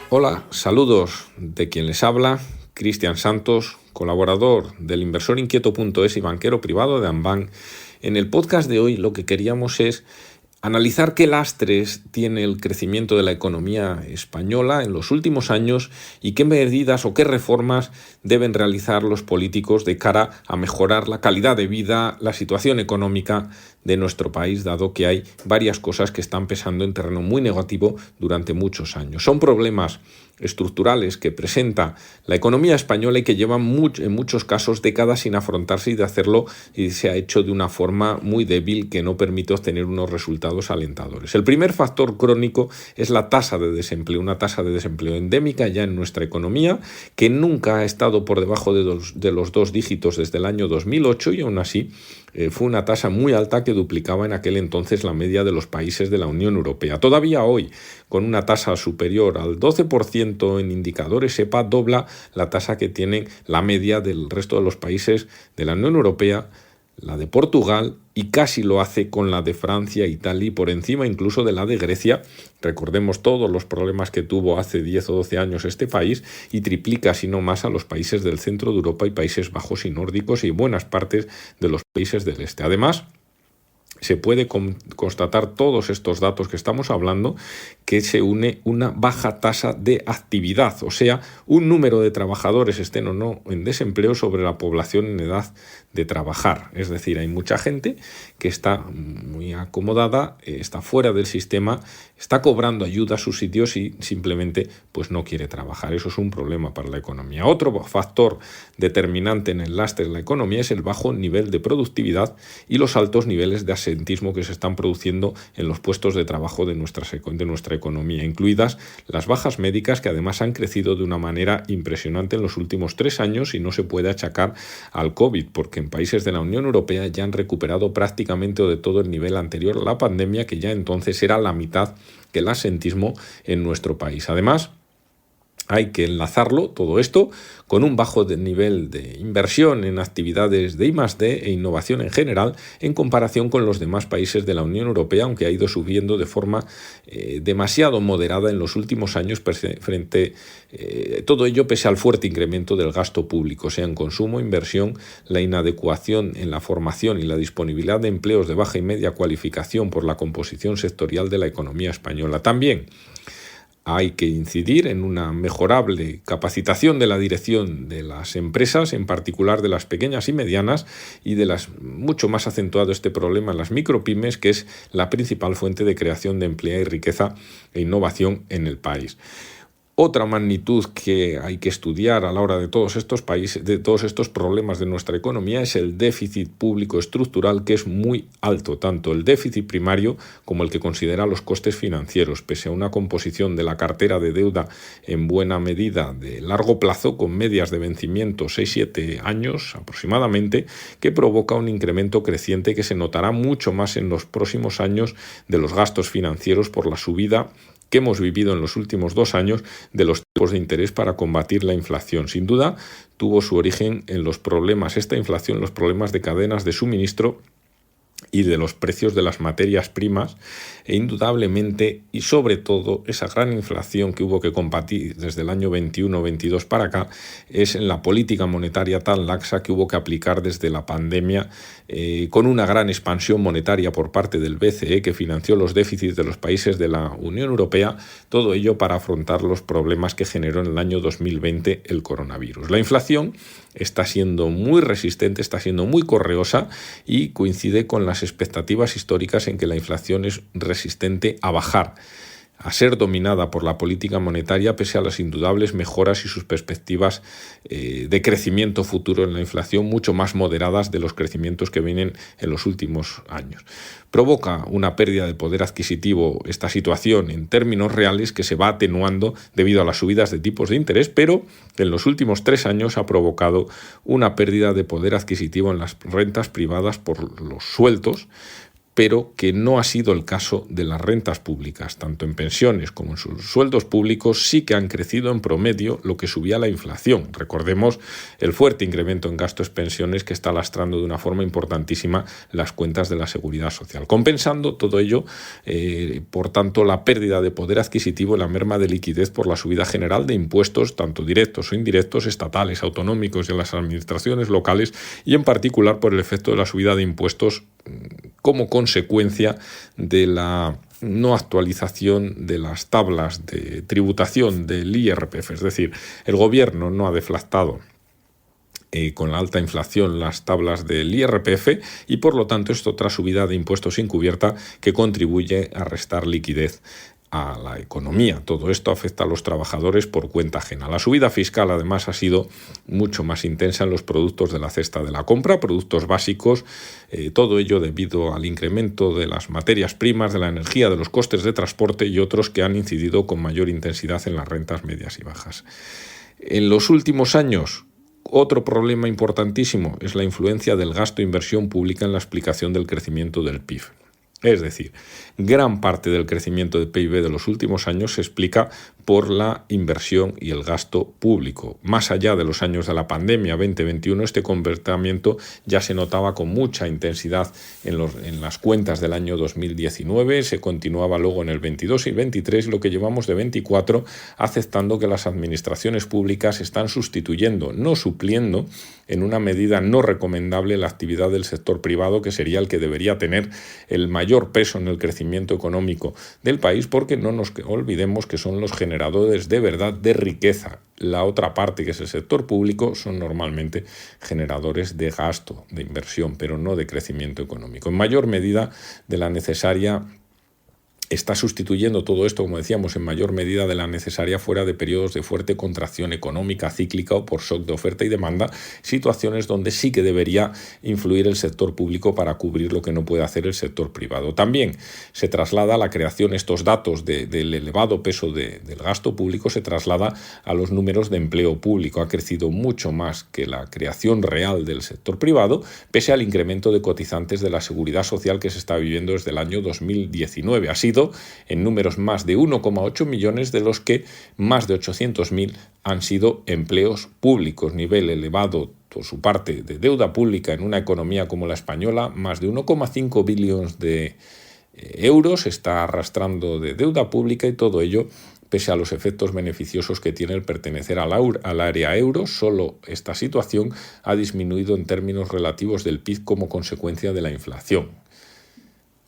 Hola, saludos de quien les habla, Cristian Santos, colaborador del inversorinquieto.es y banquero privado de Anbank. En el podcast de hoy lo que queríamos es analizar qué lastres tiene el crecimiento de la economía española en los últimos años y qué medidas o qué reformas deben realizar los políticos de cara a mejorar la calidad de vida, la situación económica de nuestro país, dado que hay varias cosas que están pesando en terreno muy negativo durante muchos años. Son problemas estructurales que presenta la economía española y que llevan en muchos casos décadas sin afrontarse y de hacerlo y se ha hecho de una forma muy débil que no permite obtener unos resultados alentadores. El primer factor crónico es la tasa de desempleo, una tasa de desempleo endémica ya en nuestra economía que nunca ha estado por debajo de los dos dígitos desde el año 2008 y aún así fue una tasa muy alta que duplicaba en aquel entonces la media de los países de la Unión Europea. Todavía hoy, con una tasa superior al 12% en indicadores EPA, dobla la tasa que tiene la media del resto de los países de la Unión Europea, la de Portugal, y casi lo hace con la de Francia, Italia y por encima incluso de la de Grecia. Recordemos todos los problemas que tuvo hace 10 o 12 años este país y triplica, si no más, a los países del centro de Europa y Países Bajos y nórdicos y buenas partes de los países del este. Además, se puede constatar todos estos datos que estamos hablando, que se une una baja tasa de actividad, o sea, un número de trabajadores, estén o no en desempleo, sobre la población en edad de trabajar. Es decir, hay mucha gente que está muy acomodada, está fuera del sistema, está cobrando ayudas, subsidios y simplemente pues no quiere trabajar. Eso es un problema para la economía. Otro factor determinante en el lastre de la economía es el bajo nivel de productividad y los altos niveles de asentismo que se están produciendo en los puestos de trabajo de nuestra economía, incluidas las bajas médicas, que además han crecido de una manera impresionante en los últimos 3 años y no se puede achacar al COVID, porque en países de la Unión Europea ya han recuperado prácticamente o de todo el nivel anterior a la pandemia, que ya entonces era la mitad que el asentismo en nuestro país. Además, hay que enlazarlo, todo esto, con un bajo nivel de inversión en actividades de I+D e innovación en general en comparación con los demás países de la Unión Europea, aunque ha ido subiendo de forma demasiado moderada en los últimos años, todo ello pese al fuerte incremento del gasto público, sea en consumo, inversión, la inadecuación en la formación y la disponibilidad de empleos de baja y media cualificación por la composición sectorial de la economía española. También hay que incidir en una mejorable capacitación de la dirección de las empresas, en particular de las pequeñas y medianas, y de las mucho más acentuado este problema en las micropymes, que es la principal fuente de creación de empleo y riqueza e innovación en el país. Otra magnitud que hay que estudiar a la hora de todos estos problemas de nuestra economía es el déficit público estructural, que es muy alto, tanto el déficit primario como el que considera los costes financieros, pese a una composición de la cartera de deuda en buena medida de largo plazo, con medias de vencimiento 6-7 años aproximadamente, que provoca un incremento creciente que se notará mucho más en los próximos años de los gastos financieros por la subida que hemos vivido en los últimos 2 años de los tipos de interés para combatir la inflación. Sin duda, tuvo su origen en los problemas, esta inflación, los problemas de cadenas de suministro y de los precios de las materias primas, e indudablemente y sobre todo esa gran inflación que hubo que combatir desde el año 21-22 para acá es en la política monetaria tan laxa que hubo que aplicar desde la pandemia, con una gran expansión monetaria por parte del BCE, que financió los déficits de los países de la Unión Europea, todo ello para afrontar los problemas que generó en el año 2020 el coronavirus. La inflación está siendo muy resistente, está siendo muy correosa y coincide con las expectativas históricas en que la inflación es resistente a bajar, a ser dominada por la política monetaria, pese a las indudables mejoras y sus perspectivas de crecimiento futuro en la inflación mucho más moderadas de los crecimientos que vienen en los últimos años. Provoca una pérdida de poder adquisitivo esta situación en términos reales, que se va atenuando debido a las subidas de tipos de interés, pero en los últimos 3 años ha provocado una pérdida de poder adquisitivo en las rentas privadas por los sueldos, pero que no ha sido el caso de las rentas públicas. Tanto en pensiones como en sus sueldos públicos sí que han crecido en promedio lo que subía la inflación. Recordemos el fuerte incremento en gastos pensiones que está lastrando de una forma importantísima las cuentas de la Seguridad Social, compensando todo ello, por tanto, la pérdida de poder adquisitivo y la merma de liquidez por la subida general de impuestos, tanto directos o indirectos, estatales, autonómicos y en las administraciones locales, y en particular por el efecto de la subida de impuestos como consecuencia de la no actualización de las tablas de tributación del IRPF. Es decir, el gobierno no ha deflactado con la alta inflación las tablas del IRPF y por lo tanto es otra subida de impuestos encubierta que contribuye a restar liquidez a la economía. Todo esto afecta a los trabajadores por cuenta ajena. La subida fiscal además ha sido mucho más intensa en los productos de la cesta de la compra, productos básicos, todo ello debido al incremento de las materias primas, de la energía, de los costes de transporte y otros que han incidido con mayor intensidad en las rentas medias y bajas. En los últimos años, otro problema importantísimo es la influencia del gasto e inversión pública en la explicación del crecimiento del PIB. Es decir, gran parte del crecimiento del PIB de los últimos años se explica por la inversión y el gasto público. Más allá de los años de la pandemia 2021, este comportamiento ya se notaba con mucha intensidad en las cuentas del año 2019, se continuaba luego en el 22 y el 23, lo que llevamos de 24, aceptando que las administraciones públicas están sustituyendo, no supliendo, en una medida no recomendable la actividad del sector privado, que sería el que debería tener el mayor peso en el crecimiento económico del país, porque no nos olvidemos que son los generadores de verdad de riqueza. La otra parte, que es el sector público, son normalmente generadores de gasto, de inversión, pero no de crecimiento económico. En mayor medida de la necesaria. Está sustituyendo todo esto, como decíamos, en mayor medida de la necesaria fuera de periodos de fuerte contracción económica cíclica o por shock de oferta y demanda, situaciones donde sí que debería influir el sector público para cubrir lo que no puede hacer el sector privado. También se traslada la creación, estos datos del elevado peso del gasto público, se traslada a los números de empleo público. Ha crecido mucho más que la creación real del sector privado, pese al incremento de cotizantes de la Seguridad Social que se está viviendo desde el año 2019. Ha sido en números más de 1,8 millones, de los que más de 800.000 han sido empleos públicos, nivel elevado por su parte de deuda pública en una economía como la española, más de 1,5 billones de euros está arrastrando de deuda pública, y todo ello pese a los efectos beneficiosos que tiene el pertenecer al área euro. Solo esta situación ha disminuido en términos relativos del PIB como consecuencia de la inflación.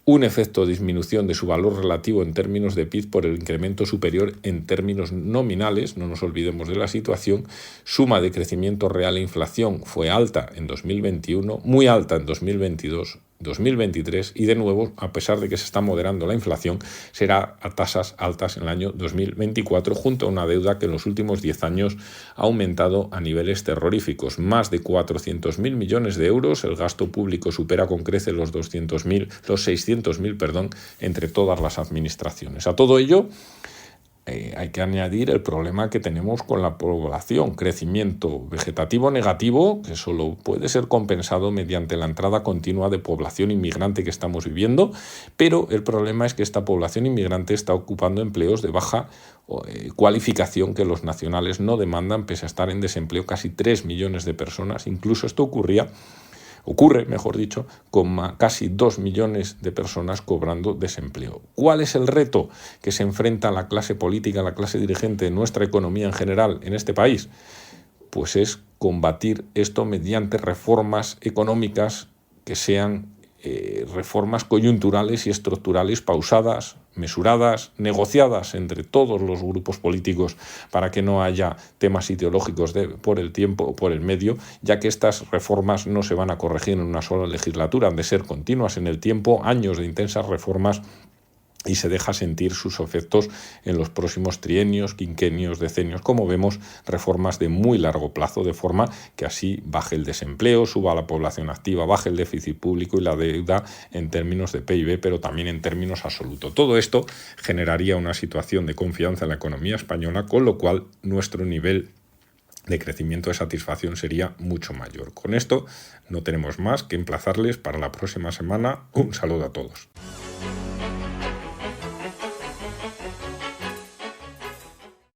Un efecto de disminución de su valor relativo en términos de PIB por el incremento superior en términos nominales, no nos olvidemos de la situación. Suma de crecimiento real e inflación fue alta en 2021, muy alta en 2022, 2023 y de nuevo, a pesar de que se está moderando la inflación, será a tasas altas en el año 2024, junto a una deuda que en los últimos 10 años ha aumentado a niveles terroríficos. Más de 400.000 millones de euros, el gasto público supera con creces los 600.000, entre todas las administraciones. A todo ello, hay que añadir el problema que tenemos con la población, crecimiento vegetativo negativo, que solo puede ser compensado mediante la entrada continua de población inmigrante que estamos viviendo, pero el problema es que esta población inmigrante está ocupando empleos de baja cualificación que los nacionales no demandan, pese a estar en desempleo casi 3 millones de personas. Incluso esto ocurre, con casi 2 millones de personas cobrando desempleo. ¿Cuál es el reto que se enfrenta la clase política, la clase dirigente de nuestra economía en general en este país? Pues es combatir esto mediante reformas económicas que sean reformas coyunturales y estructurales pausadas, mesuradas, negociadas entre todos los grupos políticos para que no haya temas ideológicos por el tiempo o por el medio, ya que estas reformas no se van a corregir en una sola legislatura, han de ser continuas en el tiempo, años de intensas reformas, y se deja sentir sus efectos en los próximos trienios, quinquenios, decenios, como vemos, reformas de muy largo plazo, de forma que así baje el desempleo, suba la población activa, baje el déficit público y la deuda en términos de PIB, pero también en términos absolutos. Todo esto generaría una situación de confianza en la economía española, con lo cual nuestro nivel de crecimiento de satisfacción sería mucho mayor. Con esto no tenemos más que emplazarles para la próxima semana. Un saludo a todos.